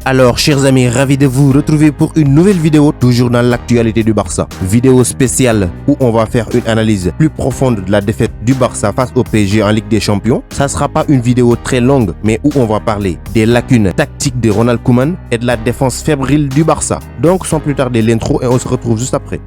Alors chers amis, ravi de vous retrouver pour une nouvelle vidéo toujours dans l'actualité du Barça. Vidéo spéciale où on va faire une analyse plus profonde de la défaite du Barça face au PSG en Ligue des Champions. Ça sera pas une vidéo très longue mais où on va parler des lacunes tactiques de Ronald Koeman et de la défense fébrile du Barça. Donc sans plus tarder l'intro et on se retrouve juste après.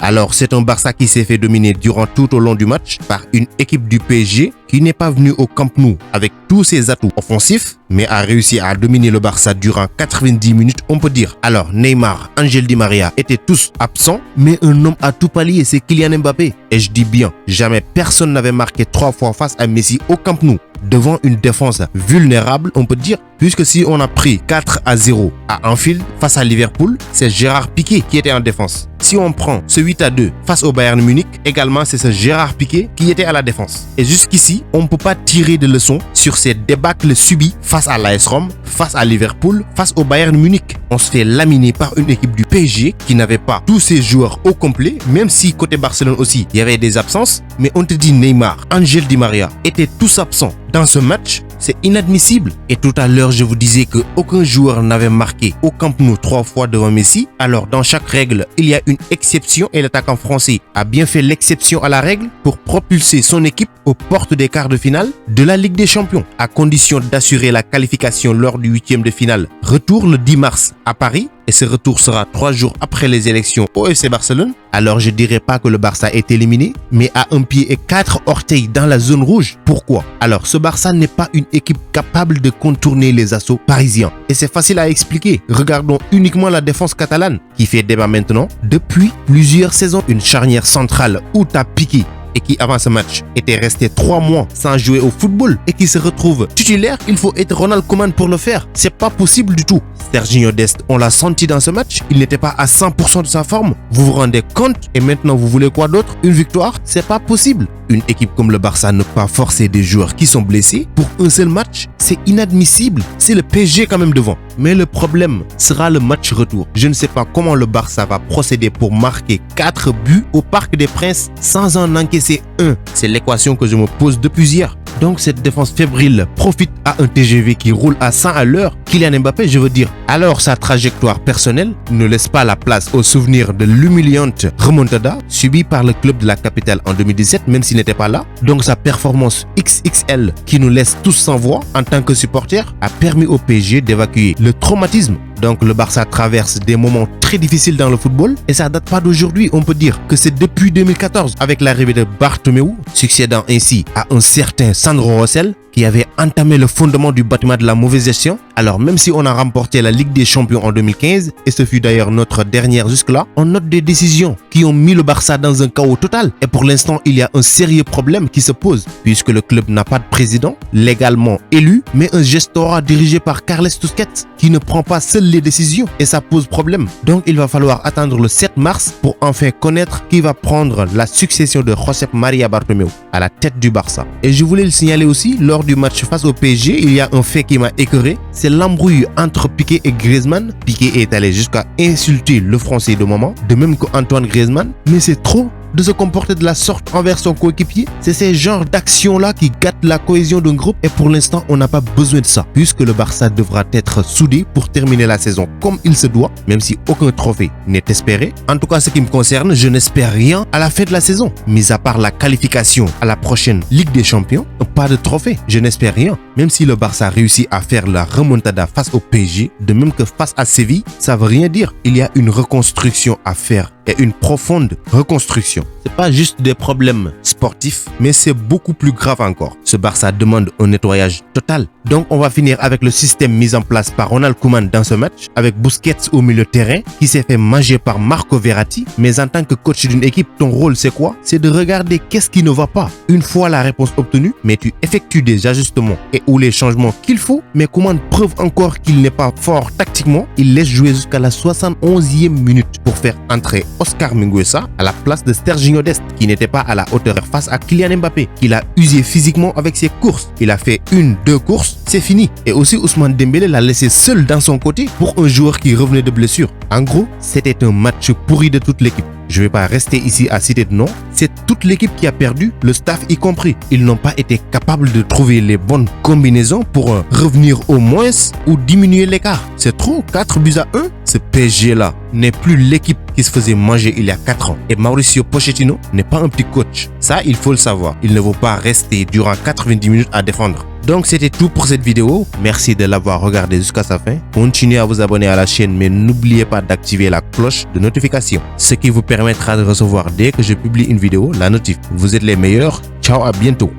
Alors, c'est un Barça qui s'est fait dominer durant tout au long du match par une équipe du PSG qui n'est pas venue au Camp Nou avec tous ses atouts offensifs, mais a réussi à dominer le Barça durant 90 minutes, on peut dire. Alors, Neymar, Ángel Di María étaient tous absents, mais un homme à tout pallier, c'est Kylian Mbappé. Et je dis bien, jamais personne n'avait marqué 3 fois face à Messi au Camp Nou. Devant une défense vulnérable, on peut dire, puisque si on a pris 4-0 à Anfield face à Liverpool, c'est Gérard Piqué qui était en défense. Si on prend ce 8-2 face au Bayern Munich, également c'est ce Gérard Piqué qui était à la défense. Et jusqu'ici, on ne peut pas tirer de leçons sur ces débâcles subis face à l'AS Rome, face à Liverpool, face au Bayern Munich. On se fait laminer par une équipe du PSG qui n'avait pas tous ses joueurs au complet, même si côté Barcelone aussi, il y avait des absences. Mais on te dit Neymar, Ángel Di María étaient tous absents dans ce match. C'est inadmissible. Et tout à l'heure, je vous disais qu'aucun joueur n'avait marqué au Camp Nou 3 fois devant Messi. Alors, dans chaque règle, il y a une exception et l'attaquant français a bien fait l'exception à la règle pour propulser son équipe aux portes des quarts de finale de la Ligue des Champions, à condition d'assurer la qualification lors du 8e de finale. Retour le 10 mars à Paris. Et ce retour sera 3 jours après les élections au FC Barcelone. Alors je dirais pas que le Barça est éliminé, mais a un pied et 4 orteils dans la zone rouge. Pourquoi? Alors ce Barça n'est pas une équipe capable de contourner les assauts parisiens. Et c'est facile à expliquer. Regardons uniquement la défense catalane qui fait débat maintenant depuis plusieurs saisons. Une charnière centrale où t'as Piqué et qui avant ce match était resté 3 mois sans jouer au football et qui se retrouve titulaire, il faut être Ronald Koeman pour le faire. C'est pas possible du tout. Serginho Dest, on l'a senti dans ce match, il n'était pas à 100% de sa forme. Vous vous rendez compte? Et maintenant vous voulez quoi d'autre? Une victoire? C'est pas possible. Une équipe comme le Barça ne peut pas forcer des joueurs qui sont blessés pour un seul match. C'est inadmissible. C'est le PSG quand même devant. Mais le problème sera le match retour. Je ne sais pas comment le Barça va procéder pour marquer 4 buts au Parc des Princes sans en encaisser un. C'est l'équation que je me pose depuis hier. Donc cette défense fébrile profite à un TGV qui roule à 100 à l'heure. Kylian Mbappé, je veux dire. Alors sa trajectoire personnelle ne laisse pas la place au souvenir de l'humiliante remontada subie par le club de la capitale en 2017, même s'il n'était pas là. Donc sa performance XXL qui nous laisse tous sans voix en tant que supporters a permis au PSG d'évacuer le traumatisme. Donc le Barça traverse des moments très difficiles dans le football et ça date pas d'aujourd'hui. On peut dire que c'est depuis 2014 avec l'arrivée de Bartomeu, succédant ainsi à un certain Sandro Rosell qui avait entamé le fondement du bâtiment de la mauvaise gestion. Alors même si on a remporté la Ligue des Champions en 2015 et ce fut d'ailleurs notre dernière jusque-là, on note des décisions qui ont mis le Barça dans un chaos total. Et pour l'instant, il y a un sérieux problème qui se pose puisque le club n'a pas de président légalement élu, mais un gestorat dirigé par Carles Tusquets qui ne prend pas seul les décisions et ça pose problème. Donc il va falloir attendre le 7 mars pour enfin connaître qui va prendre la succession de Josep Maria Bartomeu à la tête du Barça. Et je voulais le signaler aussi, lors du match face au PSG, il y a un fait qui m'a écœuré, c'est l'embrouille entre Piqué et Griezmann. Piqué est allé jusqu'à insulter le Français de moment, de même qu'Antoine Griezmann, mais c'est trop de se comporter de la sorte envers son coéquipier. C'est ces genres d'actions-là qui gâtent la cohésion d'un groupe et pour l'instant, on n'a pas besoin de ça puisque le Barça devra être soudé pour terminer la saison comme il se doit, même si aucun trophée n'est espéré. En tout cas, ce qui me concerne, je n'espère rien à la fin de la saison. Mis à part la qualification à la prochaine Ligue des Champions, pas de trophée. Je n'espère rien. Même si le Barça réussit à faire la remontada face au PSG, de même que face à Séville, ça veut rien dire. Il y a une reconstruction à faire et une profonde reconstruction. C'est pas juste des problèmes sportifs, mais c'est beaucoup plus grave encore. Ce Barça demande un nettoyage total. Donc on va finir avec le système mis en place par Ronald Koeman dans ce match, avec Busquets au milieu de terrain, qui s'est fait manger par Marco Verratti. Mais en tant que coach d'une équipe, ton rôle c'est quoi? C'est de regarder qu'est-ce qui ne va pas. Une fois la réponse obtenue, mais tu effectues des ajustements et ou les changements qu'il faut, mais Koeman preuve encore qu'il n'est pas fort tactiquement. Il laisse jouer jusqu'à la 71e minute pour faire entrer Oscar Mingueza à la place de Serginho Dest, qui n'était pas à la hauteur face à Kylian Mbappé, qu'il a usé physiquement avec ses courses. Il a fait 1-2 courses, c'est fini. Et aussi Ousmane Dembélé l'a laissé seul dans son côté pour un joueur qui revenait de blessure. En gros, c'était un match pourri de toute l'équipe. Je ne vais pas rester ici à citer de nom, c'est toute l'équipe qui a perdu, le staff y compris. Ils n'ont pas été capables de trouver les bonnes combinaisons pour revenir au moins ou diminuer l'écart. C'est trop, 4-1. Ce PSG-là n'est plus l'équipe qui se faisait manger il y a 4 ans. Et Mauricio Pochettino n'est pas un petit coach. Ça, il faut le savoir. Il ne vaut pas rester durant 90 minutes à défendre. Donc c'était tout pour cette vidéo. Merci de l'avoir regardé jusqu'à sa fin. Continuez à vous abonner à la chaîne, mais n'oubliez pas d'activer la cloche de notification, ce qui vous permettra de recevoir dès que je publie une vidéo la notif. Vous êtes les meilleurs. Ciao, à bientôt.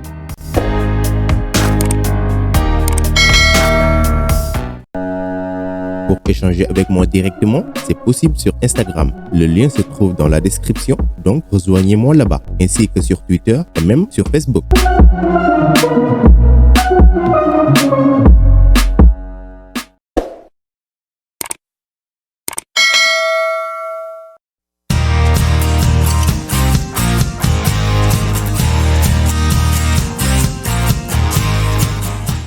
Pour échanger avec moi directement, c'est possible sur Instagram. Le lien se trouve dans la description, donc rejoignez-moi là-bas, ainsi que sur Twitter et même sur Facebook.